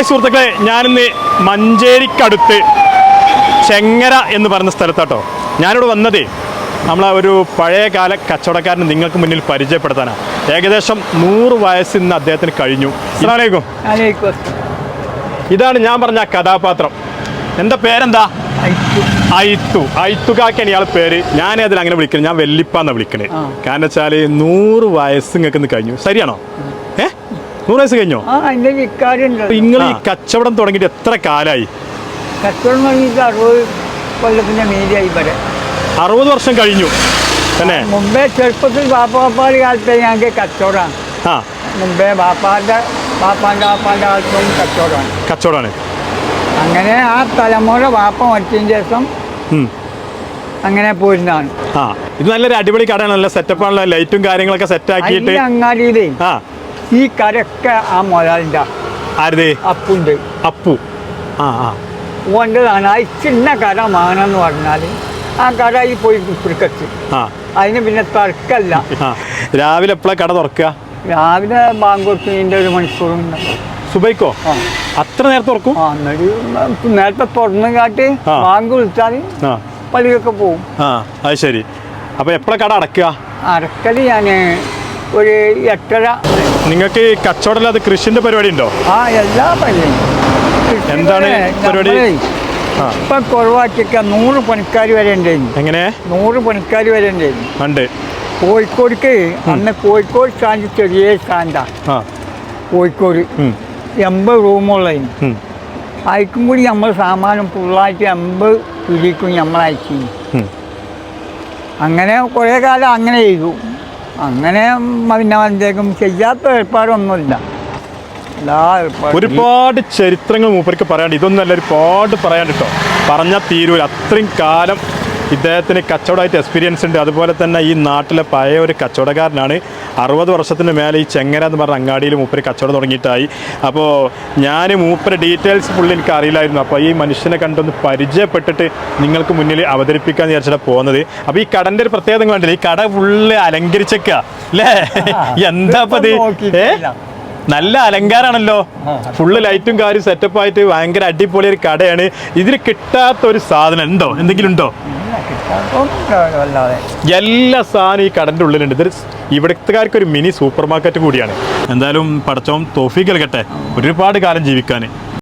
സുഹൃത്തുക്കളെ, ഞാനിന്ന് മഞ്ചേരിക്കടുത്ത് ചെങ്ങര എന്ന് പറയുന്ന സ്ഥലത്താട്ടോ ഞാനിവിടെ വന്നതേ. നമ്മളെ ഒരു പഴയകാല കച്ചവടക്കാരനെ നിങ്ങൾക്ക് മുന്നിൽ പരിചയപ്പെടുത്താനാണ്. ഏകദേശം 100 വയസ്സ് ഇന്ന് അദ്ദേഹത്തിന് കഴിഞ്ഞു. അസ്സലാമു അലൈക്കും. ഇതാണ് ഞാൻ പറഞ്ഞ കഥാപാത്രം. എന്താ പേരെന്താ? ഐത്തുകാക്കാണ് ഇയാളെ പേര്. ഞാൻ അതിൽ അങ്ങനെ വിളിക്കുന്നത്, ഞാൻ വെല്ലിപ്പാന്നാ വിളിക്കണേ. കാരണം വെച്ചാൽ 100 വയസ്സ് നിങ്ങൾക്ക് ഇന്ന് കഴിഞ്ഞു. ശരിയാണോ? 100 വയസ്സ് കഴിഞ്ഞോ? നിങ്ങൾ ഈ കച്ചവടം തുടങ്ങിയിട്ട് എത്ര കാലായി? കച്ചവടം തുടങ്ങിയിട്ട് 60 കൊല്ലത്തിന്റെ മീതിയായി. 60 വർഷം കഴിഞ്ഞു തന്നെ. മുമ്പേ ചെറുപ്പത്തിൽ ബാപ്പാപ്പാട് കാലത്തെ ഞങ്ങൾക്ക് കച്ചവടമാണ്. മുമ്പേ ബാപ്പാന്റെ കാലത്തും കച്ചവടമാണ്. അങ്ങനെ ആ തലമുറ ബാപ്പ മരിച്ചതിന് ശേഷം അങ്ങനെ പോയിരുന്നതാണ്. ഇത് നല്ലൊരു അടിപൊളി കടയാണ്, നല്ല സെറ്റപ്പ് ആണല്ലോ. ലൈറ്റും കാര്യങ്ങളൊക്കെ സെറ്റ് ആക്കിയിട്ട് അങ്ങാടിയിലേ ഈ കടയൊക്കെ ആ മുതലാളിന്റെ ആരുടെ? അപ്പുണ്ട്. അപ്പു ഓൻ്റെതാണ്. ആ ചിന്ന കട വാങ്ങണമെന്ന് പറഞ്ഞാൽ ആ കടയിൽ പോയി പിടിക്കച്ച്. അതിന് പിന്നെ തർക്കല്ല. രാവിലെ എപ്പോഴാണ് കട തുറക്കുക? രാവിലെ ബാങ്ക് കൊടുക്കുന്നതിൻ്റെ 1 മണിക്കൂറും. സുബൈക്കോ? അത്ര നേരത്തെ തുറക്കും? നേരത്തെ തുറന്നു കാട്ടി ബാങ്ക് വിളിച്ചാൽ പള്ളിയൊക്കെ പോകും. അത് ശരി. അപ്പൊ എപ്പോഴാണ് കട അടക്കുക? അടക്കല് ഞാൻ ഒരു 8:30. നിങ്ങൾക്ക് കച്ചവടമില്ലാതെ കൃഷിന്റെ പരിപാടി ഉണ്ടോ? എല്ലാ പരിപാടിയും. എന്താണ് പരിപാടി? ഇപ്പൊ കുറവാക്കിയൊക്കെ 100 പണിക്കാർ വരെ ഉണ്ടായിരുന്നു. എങ്ങനെ? 100 പണിക്കാർ വരെ ഉണ്ടായിരുന്നു. ഉണ്ട്. കോഴിക്കോടേക്ക് അന്ന് കോഴിക്കോട് സ്റ്റാൻഡ് ചെറിയ സ്റ്റാൻഡാ. കോഴിക്കോട് 80 റൂമുള്ളതിന് അയക്കും കൂടി നമ്മൾ സാമാനം ഫുള്ളായിട്ട് 80 പിടിക്കും നമ്മൾ അയച്ചു. അങ്ങനെ കുറേ കാലം അങ്ങനെ ചെയ്തു. അങ്ങനെ പിന്നെ എന്തെങ്കിലും ചെയ്യാത്ത ഏർപ്പാടൊന്നുമില്ല. ഒരുപാട് ചരിത്രങ്ങൾ മൂപ്പർക്ക് പറയാണ്ട്. ഇതൊന്നല്ല, ഒരുപാട് പറയാണ്ട് കേട്ടോ. പറഞ്ഞാൽ തീരൂല. അത്രയും കാലം ഇദ്ദേഹത്തിന് കച്ചവടമായിട്ട് എക്സ്പീരിയൻസ് ഉണ്ട്. അതുപോലെ തന്നെ ഈ നാട്ടിലെ പഴയ ഒരു കച്ചവടക്കാരനാണ്. 60 വർഷത്തിന് മേലെ ഈ ചെങ്ങര എന്ന് പറഞ്ഞ അങ്ങാടിയിൽ മൂപ്പര് കച്ചവടം തുടങ്ങിയിട്ടായി. അപ്പോൾ ഞാൻ മൂപ്പര് ഡീറ്റെയിൽസ് ഫുള്ള് എനിക്ക് അറിയില്ലായിരുന്നു. അപ്പോൾ ഈ മനുഷ്യനെ കണ്ടൊന്ന് പരിചയപ്പെട്ടിട്ട് നിങ്ങൾക്ക് മുന്നിൽ അവതരിപ്പിക്കാന്ന് വിചാരിച്ചിട്ടാണ് പോകുന്നത്. അപ്പോൾ ഈ കടൻ്റെ ഒരു പ്രത്യേകത കണ്ടില്ല, ഈ കട ഫുള്ള് അലങ്കരിച്ചേക്ക അല്ലേ? എന്താ അത്? നല്ല അലങ്കാരാണല്ലോ. ഫുള്ള് ലൈറ്റും കാര്യം സെറ്റപ്പ് ആയിട്ട് ഭയങ്കര അടിപൊളി ഒരു കടയാണ്. ഇതിന് കിട്ടാത്തൊരു സാധനം ഉണ്ടോ? എന്തെങ്കിലും ഉണ്ടോ? എല്ലാ സാധനം ഈ കടൻ്റെ ഉള്ളിലുണ്ട്. ഇത് ഇവിടുത്തുകാർക്ക് ഒരു മിനി സൂപ്പർ മാർക്കറ്റ് കൂടിയാണ്. എന്തായാലും പടച്ചോൻ തൗഫീഖ് നൽകട്ടെ ഒരുപാട് കാലം ജീവിക്കാൻ.